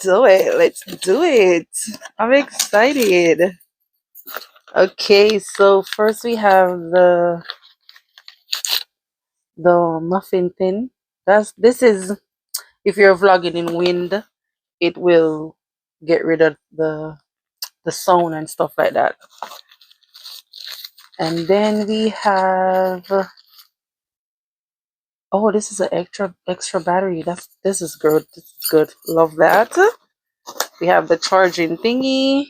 do it. Let's do it. I'm excited. Okay, so first we have the muffin tin. This is if you're vlogging in wind, it will get rid of the sound and stuff like that. And then we have, oh, this is an extra battery. This is good. This is good. Love that. We have the charging thingy,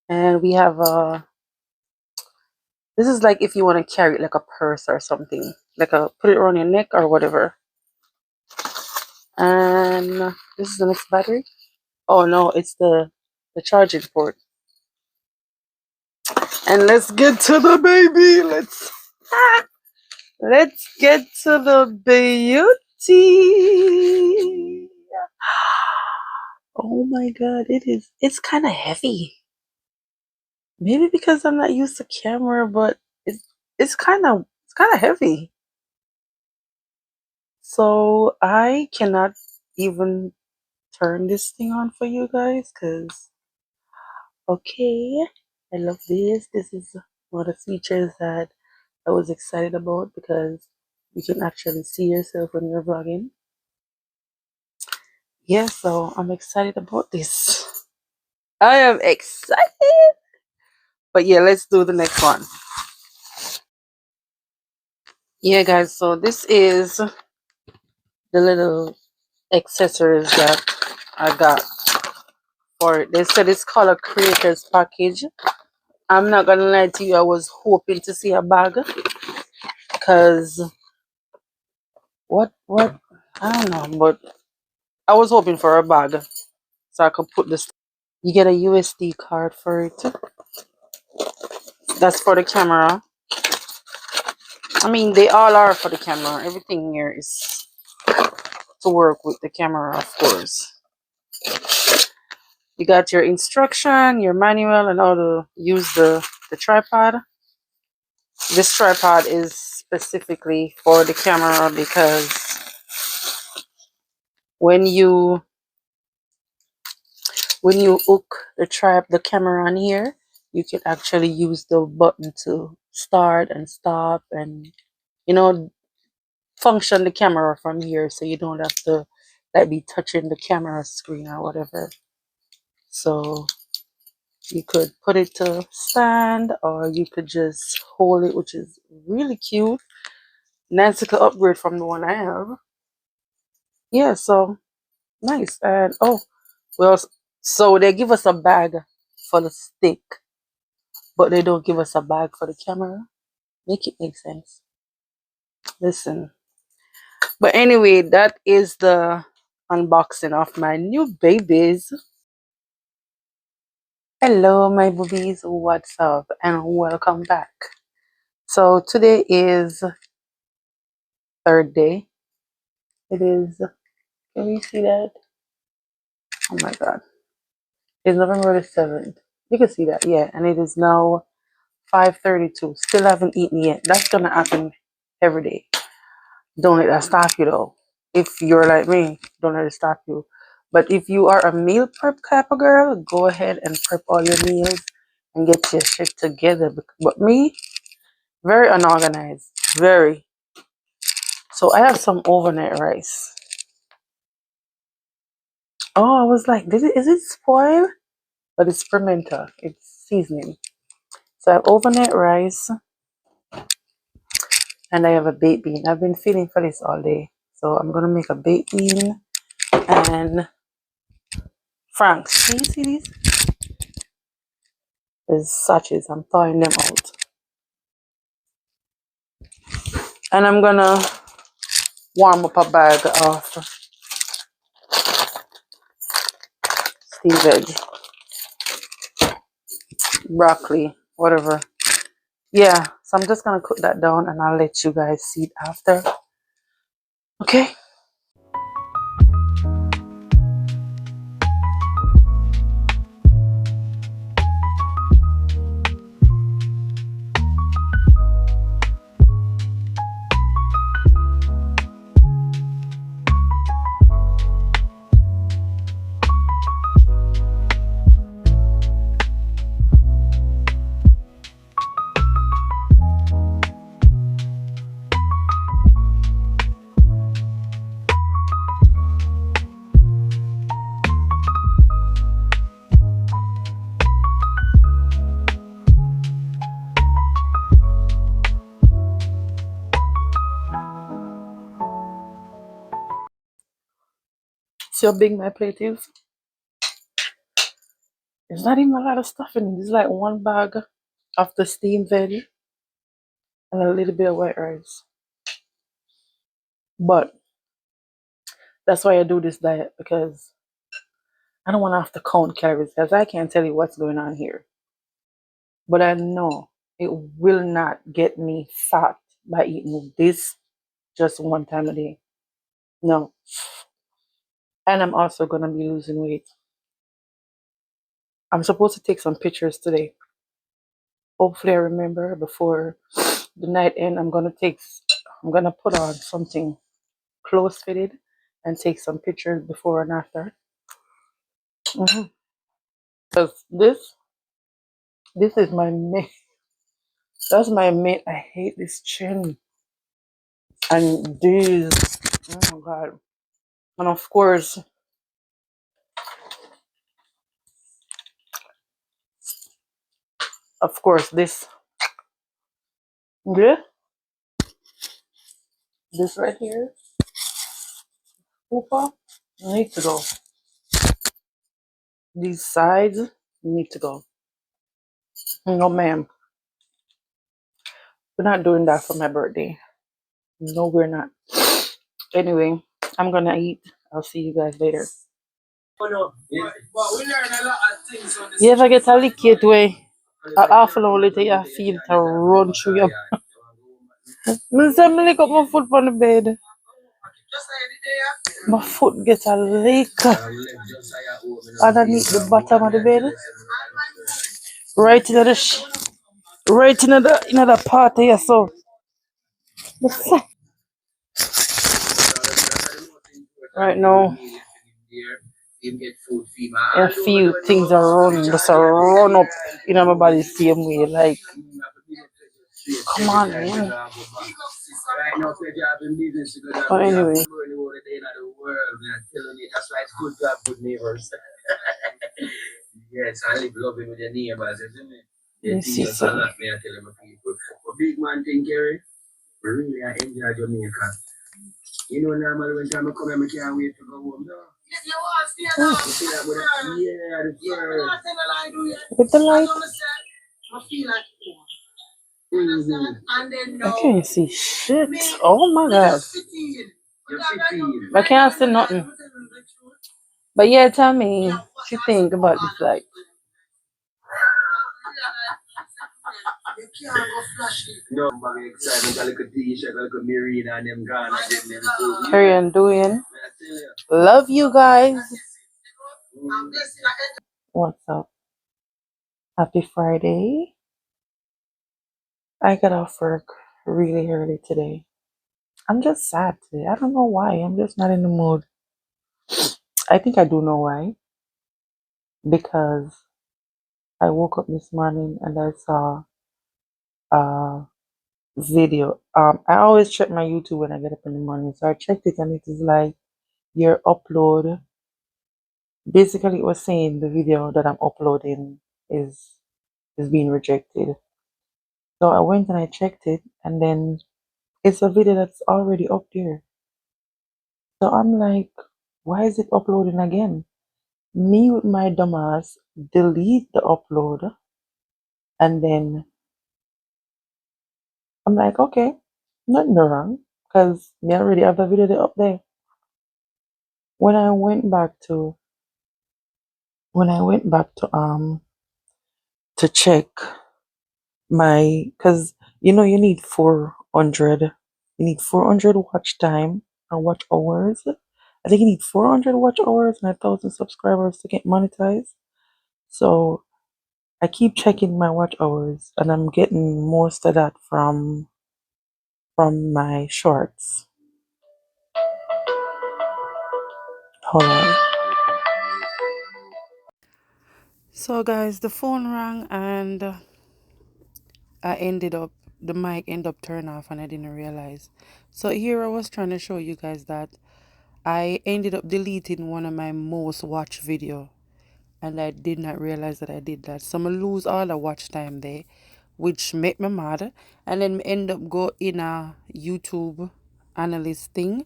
and we have this is like if you want to carry it like a purse or something, like a put it around your neck or whatever. And this is the next battery. Oh no, it's the charging port. And let's get to the baby. Let's get to the beauty. Oh my god, it's kind of heavy. Maybe because I'm not used to camera, but it's kind of heavy. So I cannot even turn this thing on for you guys because okay, I love this. This is one of the features that I was excited about because you can actually see yourself when you're vlogging. Yeah, so I'm excited about this. I am excited. But yeah, let's do the next one. Yeah, guys, so this is the little accessories that I got for it. They said it's called a creator's package. I'm not gonna lie to you, I was hoping to see a bag because what I don't know, but I was hoping for a bag so I could put this. You get a USD card for it. That's for the camera. I mean, they all are for the camera. Everything here is to work with the camera, of course. You got your instruction, your manual, and how to use the tripod. This tripod is specifically for the camera because when you hook the camera on here, you can actually use the button to start and stop and function the camera from here, so you don't have to like be touching the camera screen or whatever. So you could put it to stand or you could just hold it, which is really cute. Nice little upgrade from the one I have. Yeah, so nice. And oh, well, so they give us a bag for the stick, but they don't give us a bag for the camera. Make it make sense. Listen. But anyway, that is the unboxing of my new babies. Hello, my boobies. What's up? And welcome back. So today is third day. It is, can you see that? Oh my god. It's November the 7th. You can see that, yeah. And it is now 5:32. Still haven't eaten yet. That's gonna happen every day. Don't let that stop you though. If you're like me, don't let it stop you. But if you are a meal prep type of girl, go ahead and prep all your meals and get your shit together. But me, very unorganized. Very. So I have some overnight rice. Oh, I was like, is it spoiled? But it's fermenter. It's seasoning. So I have overnight rice and I have a baked bean. I've been feeling for this all day. So I'm gonna make a baked bean and Franks. Can you see these? There's sachets. I'm thawing them out. And I'm gonna warm up a bag of steamed veg, broccoli, whatever. Yeah, so I'm just gonna cook that down and I'll let you guys see it after. Okay. see how big my plate is? There's not even a lot of stuff in it. It's like one bag of the steamed veggie and a little bit of white rice. But that's why I do this diet, because I don't want to have to count calories, because I can't tell you what's going on here. But I know it will not get me fat by eating this just one time a day. No. And I'm also going to be losing weight. I'm supposed to take some pictures today. Hopefully I remember before the night end. I'm gonna put on something close fitted and take some pictures before and after. Because this is my main. That's my main. I hate this chin and these. Oh my god! And of course, yeah, this right here, Hoopa, need to go. These sides need to go. No, ma'am, we're not doing that for my birthday. No, we're not. Anyway, I'm gonna eat. I'll see you guys later. Oh, no. Yeah. But we learn a lot of things on this. You ever get a lick way? Half an hour later, you feel to run through your. I say, me lick up my foot on the bed. My foot gets a lick underneath the bottom of the bed. Right in the right in the part here, so. Right now, a few things are just a run up in my body same way. Like, come on, man. But anyway. Yes, I live loving with your neighbors, isn't it? Yes, yes, sir. Big man thing, Gary. Really, I enjoy Jamaica. You know, normally when time I come here, I can't wait to go home. No. You see that with the, yeah, the bird. With the light. I can't see shit. Oh my god. I can't see nothing. But yeah, tell me what you think about this light. Carry on doing. Love you guys. What's up? Happy Friday. I got off work really early today. I'm just sad today. I don't know why. I'm just not in the mood. I think I do know why. Because I woke up this morning and I saw a video. I always check my YouTube when I get up in the morning. So I checked it and it is like your upload. Basically, it was saying the video that I'm uploading is being rejected. So I went and I checked it, and then it's a video that's already up there. So I'm like, why is it uploading again? Me with my dumbass delete the upload, and then I'm like, okay, nothing wrong, because me already have the video up there. When I went back to to check my, because you need 400, watch time or watch hours. I think you need 400 watch hours and 1,000 subscribers to get monetized. So I keep checking my watch hours and I'm getting most of that from my shorts. Hold on. So guys, the phone rang and the mic ended up turning off and I didn't realize. So here I was trying to show you guys that I ended up deleting one of my most watched video and I did not realize that I did that. So I lose all the watch time there, which made me mad. And then end up go in a YouTube analyst thing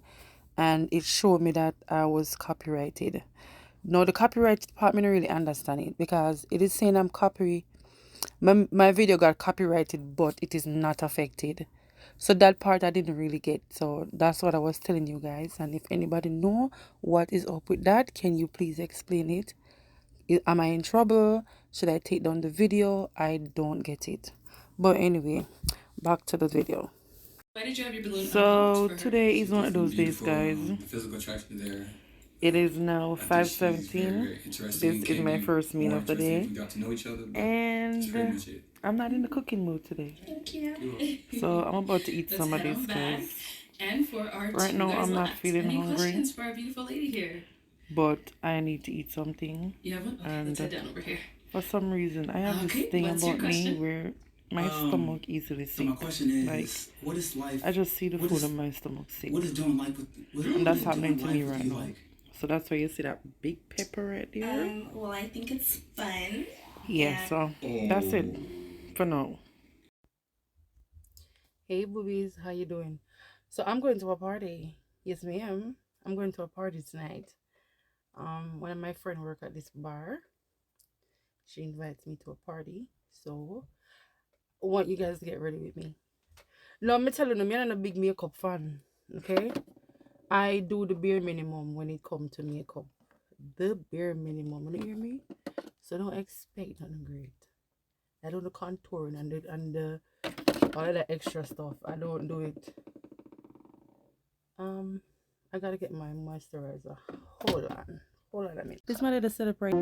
and it showed me that I was copyrighted. No, the copyright department don't really understand it because it is saying I'm copy. My video got copyrighted, but it is not affected. So that part I didn't really get. So that's what I was telling you guys. And if anybody know what is up with that, can you please explain it? Am I in trouble? Should I take down the video? I don't get it. But anyway, back to the video. Why did you have your balloon So unlocked for her? today is one of those days, Beautiful, guys. the physical attraction there. It is now I think she's 5:17. very interesting. This is my first meal of the day. We got to know each other, but And that's pretty much it. I'm not in the cooking mood today. Thank you. So I'm about to eat Let's some of head this, on back. guys. And for our Right two now, guys I'm not left. feeling Any hungry. questions for our beautiful lady here? But I need to eat something. You have one? Okay, And let's head down over here. for some reason, I have Okay, this thing what's your about me question? where my stomach easily So my sinks. question is, Like, what is life? I just see the what food is- and my stomach sink. What is doing life with? What And that's is happening doing to me life with right you now. like? So that's why you see that big pepper right there. Well, I think it's fun. Yeah, so that's it for now. Hey boobies, how you doing? So I'm going to a party. Yes, ma'am. I'm going to a party tonight. One of my friends work at this bar. She invites me to a party. So I want you guys to get ready with me. No, I'm telling you, I'm not a big makeup fan. Okay? I do the bare minimum when it comes to makeup. The bare minimum, you hear me? So don't expect nothing great. I do the contouring and the all of that extra stuff. I don't do it. I gotta get my moisturizer. Hold on a minute. This might have set up right.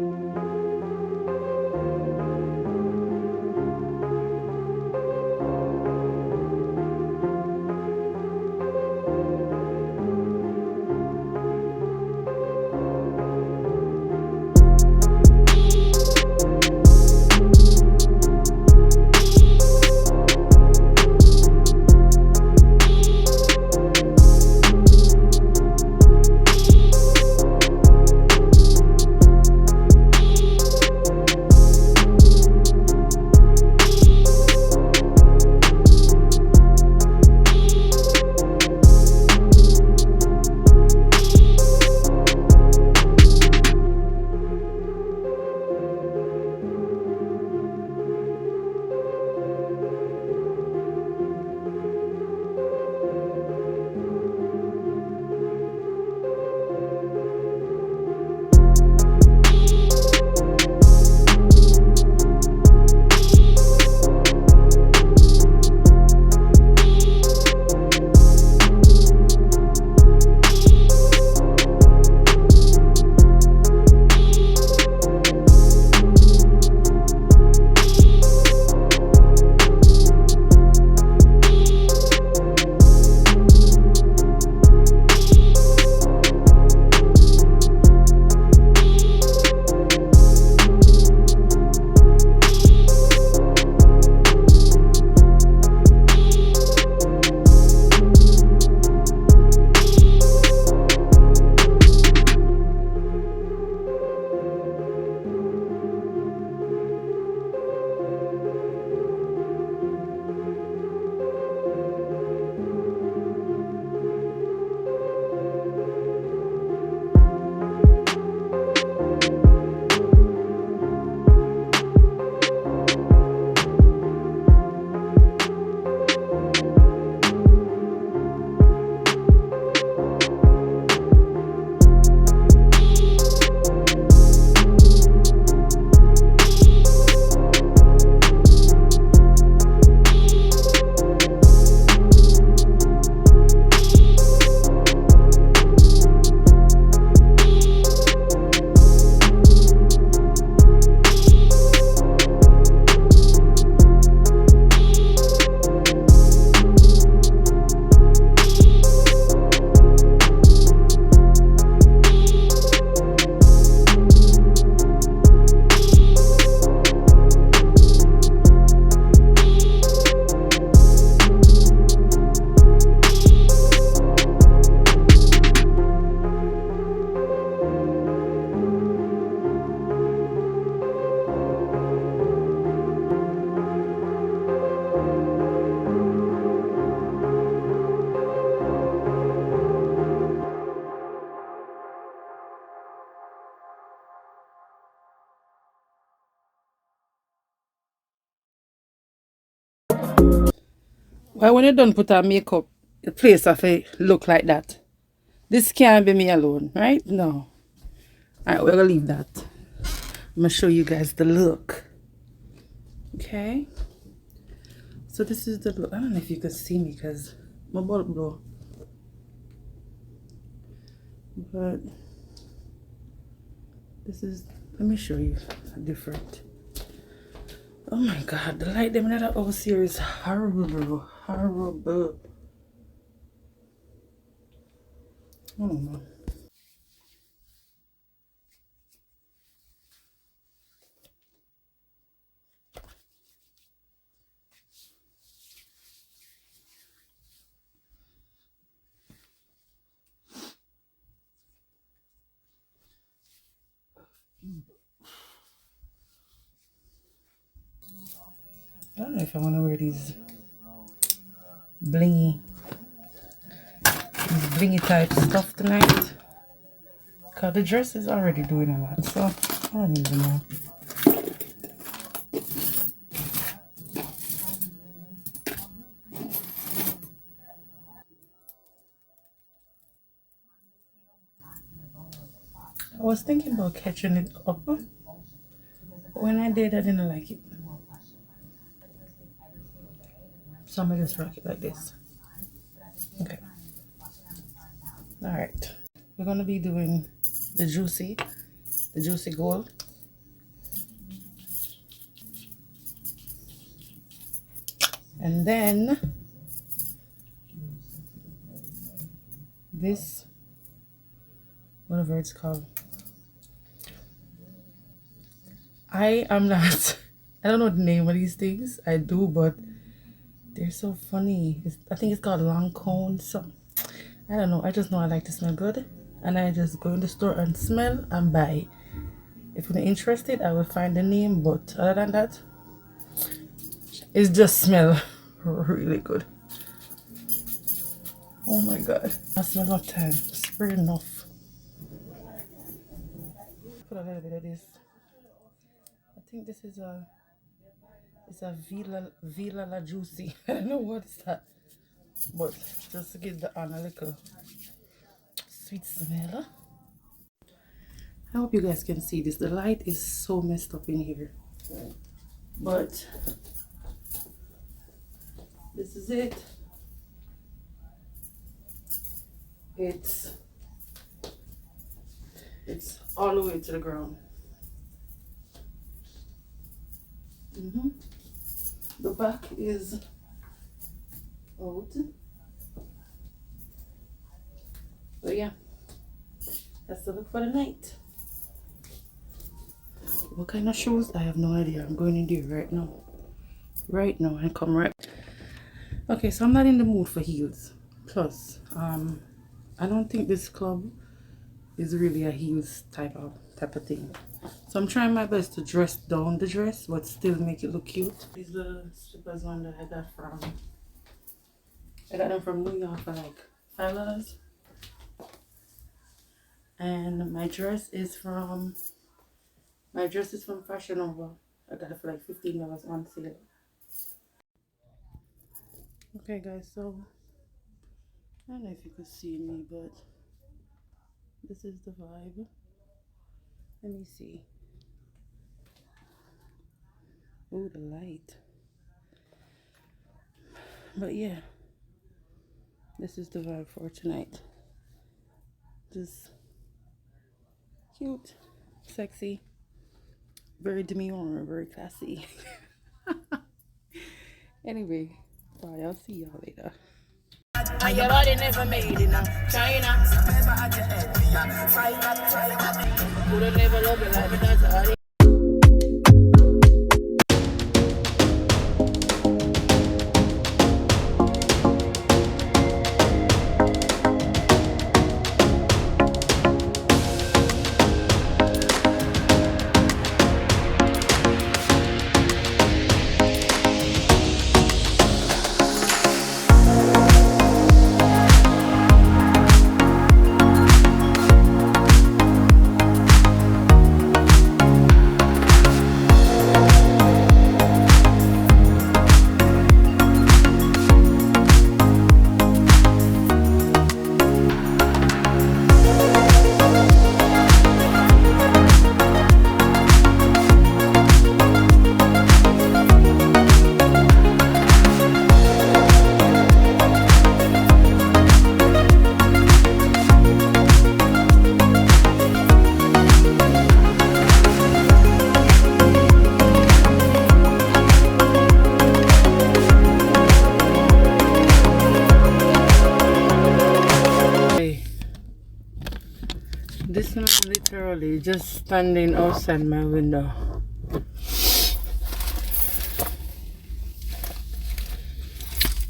Why when you done put on makeup, the place of it look like that? This can't be me alone, right? No. Alright, we're gonna leave that. I'm gonna show you guys the look. Okay. So this is the look. I don't know if you can see me because my bulb blow. But this is, let me show you different. Oh my god, the light them in that house here is horrible. Horrible. I don't know. I don't know if I want to wear these blingy type stuff tonight. Cause the dress is already doing a lot, so I don't even know. I was thinking about catching it up, but when I did, I didn't like it. So I'm gonna just rock it like this. Okay. Alright. We're gonna be doing the juicy gold. And then this, whatever it's called. I am not, I don't know the name of these things. I do, but they're so funny. I think it's called long cone. So I don't know. I just know I like to smell good. And I just go in the store and smell and buy. If you're interested, I will find the name. But other than that, it just smell really good. Oh my god. I smell enough time. Spray enough. Put a little bit of this. I think this is it's a Villa La Juicy. I don't know what is that. But just to give the on a little sweet smell. I hope you guys can see this. The light is so messed up in here. But this is it. It's all the way to the ground. The back is out. So yeah, that's the look for the night. What kind of shoes? I have no idea. I'm going in there right now. Right now, and come right. Okay, so I'm not in the mood for heels. Plus, I don't think this club is really a heels type of thing. So I'm trying my best to dress down the dress, but still make it look cute. These little slippers on that I got them from New York for like $5. And my dress is from Fashion Nova. I got it for like $15 on sale. Okay guys, so I don't know if you could see me, but this is the vibe. Let me see. Oh, the light. But yeah, this is the vibe for tonight. Just cute, sexy, very demure, very classy. Anyway, bye. I'll see y'all later. And your body never made in China. Coulda never love you like me, that's Literally just standing outside my window.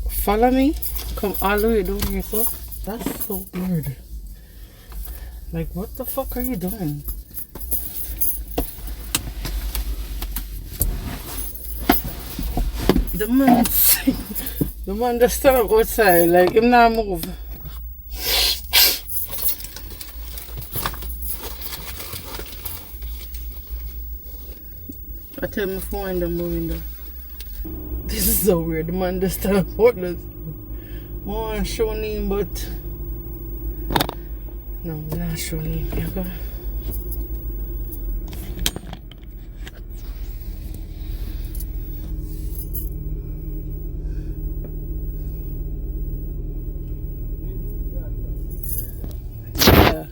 Follow me? Come all the way down here, so? That's so weird. Like, what the fuck are you doing? The man, the man just stand up outside, like, him not move. I tell my phone and my window. This is so weird. The man just stand up outside. I want to show him, but no, I'm not showing him. Okay? Yeah.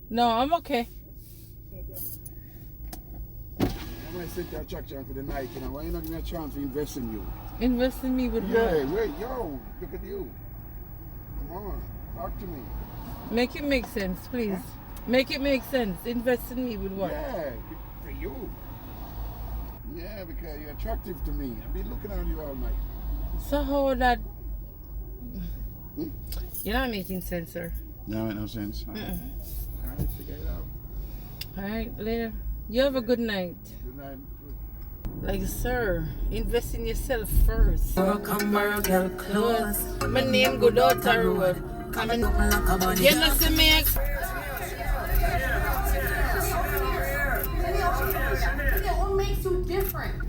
No, I'm okay. I might set your attraction for the night, you know. Why you not give me a chance to invest in you? Invest in me with Yeah, what? wait, yo, look at you. Come on, talk to me. Make it make sense, please. Make it make sense. Invest in me with what? Yeah, for you. Yeah, because you're attractive to me. I've been looking at you all night. So how that... You're not making sense, sir. No, it makes no sense. All right, figure it out. Alright, later. You have a good night. Good night. Like, sir, invest in yourself first. Come borrow girl clothes. My name good out the road. Come and open like a body. You know see me? What makes you different?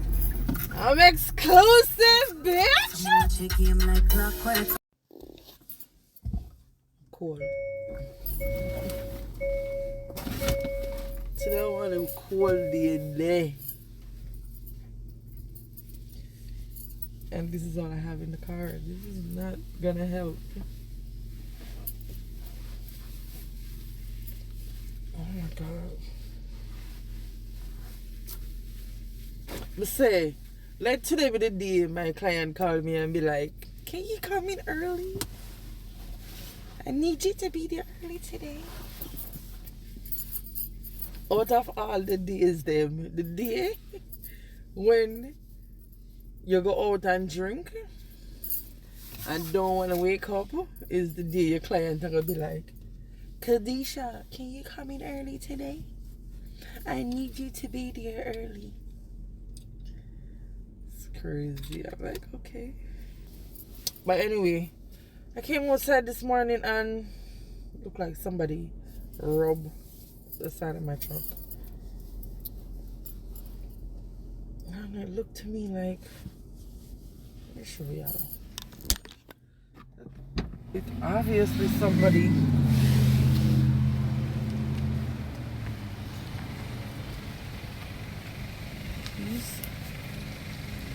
I'm exclusive, bitch! Someone check him like clockwork. Cool. Today I want to cool day. And this is all I have in the car. This is not gonna help. Oh my god. Let's say, like today be the day my client called me and be like, can you come in early? I need you to be there early today. Out of all the days them, the day when you go out and drink and don't want to wake up is the day your client are gonna be like, Kadisha, can you come in early today? I need you to be there early. It's crazy. I'm like, okay. But anyway, I came outside this morning and looked like somebody rubbed the side of my truck. And it looked to me like, let me show y'all. It's obviously somebody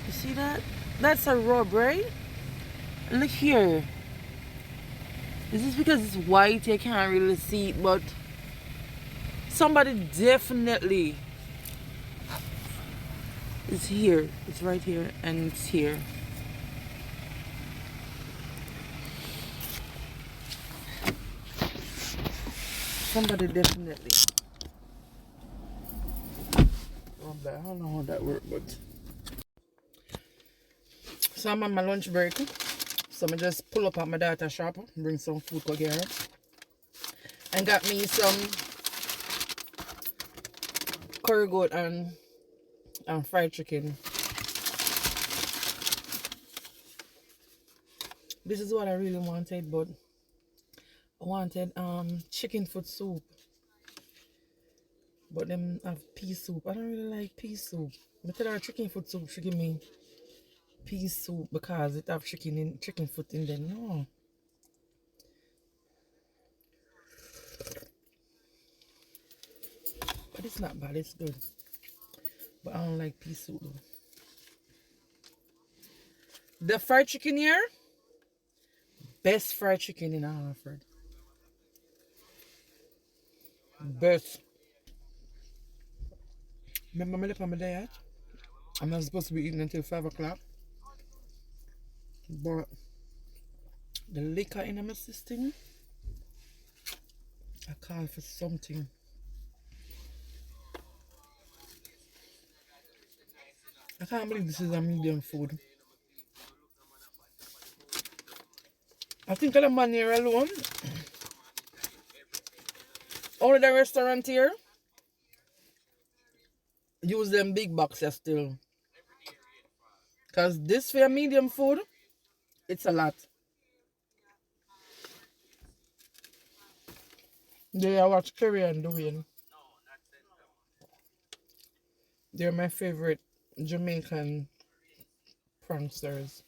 you see that? That's a rub, right? Look here. Is this because it's white? I can't really see it, but somebody definitely is here. It's right here and it's here. Somebody definitely. I don't know how that works, but. So I'm on my lunch break. So I just pull up at my daughter's shop, bring some food to her. And got me some curry goat and fried chicken. This is what I really wanted, but I wanted chicken foot soup. But them have pea soup. I don't really like pea soup. I tell her chicken foot soup, she give me pea soup because it have chicken foot in there. No. But it's not bad, it's good. But I don't like pea soup though. The fried chicken here, best fried chicken in Hartford. Best. Remember me left on my diet? I'm not supposed to be eating until 5 o'clock. But The liquor in my system. I call for something. I can't believe this is a medium food. I think of the man here alone. Only the restaurant here use them big boxes still. Because this for a medium food, it's a lot. They I watch Kerry and Dwayne. They're my favorite Jamaican pranksters.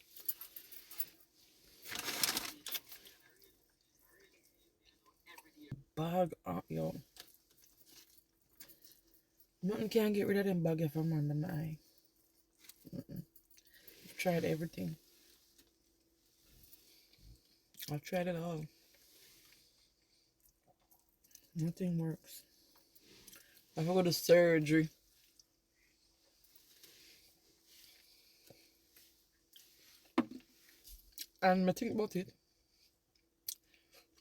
Bag yo. Nothing can get rid of them bag if I'm under my eye. I've tried everything. I've tried it all. Nothing works. I have to go to surgery. And I think about it.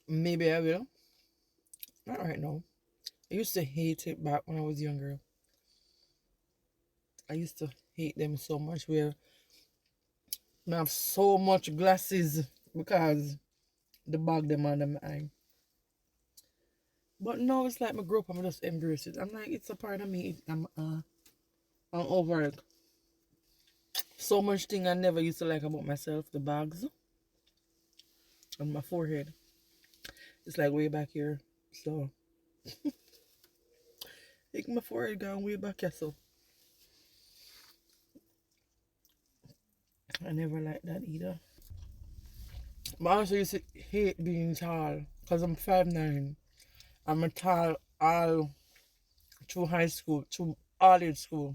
Maybe I will. Not right now. I used to hate it back when I was younger. I used to hate them so much where I have so much glasses because the bag them under my eye. But now it's like my group, I'm just embrace it. I'm like, it's a part of me. I'm over it. So much thing I never used to like about myself, the bags on my forehead. It's like way back here. So make my forehead gone way back here, so I never liked that either. But I also used to hate being tall because I'm 5'9". I'm a tall all through high school, through all age school.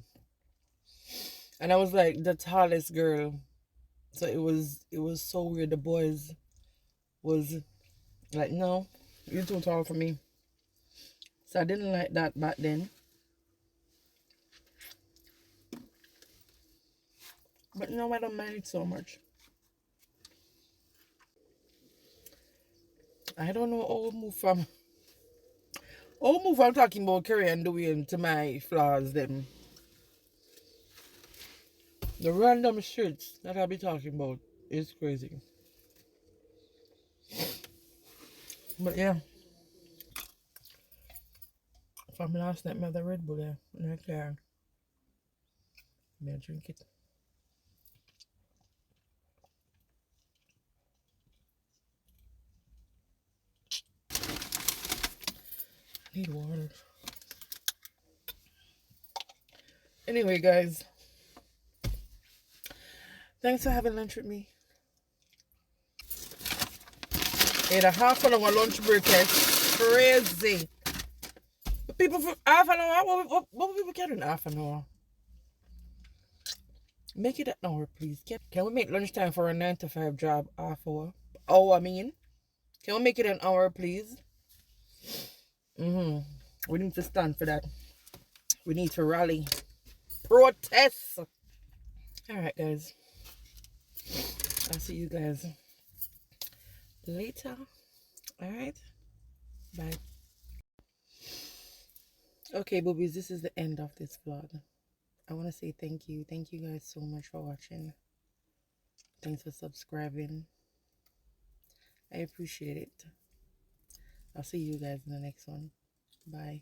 And I was like the tallest girl. So it was so weird. The boys was like, no, you're too tall for me. So I didn't like that back then. But now I don't mind it so much. I don't know how we move from talking about Kerry and Dwayne to my flaws them. The random shits that I be talking about is crazy. But yeah. From last night, I had the Red Bull there in the car. May I drink it? I need water. Anyway, guys. Thanks for having lunch with me. In a half an hour lunch break is crazy. People for half an hour? What people get in half an hour? Make it an hour, please. Can we make lunchtime for a 9 to 5 job half hour? Oh, I mean, can we make it an hour, please? We need to stand for that. We need to rally. Protest. Alright, guys. I'll see you guys later. Alright. Bye. Okay, boobies, this is the end of this vlog. I want to say thank you. Thank you guys so much for watching. Thanks for subscribing. I appreciate it. I'll see you guys in the next one. Bye.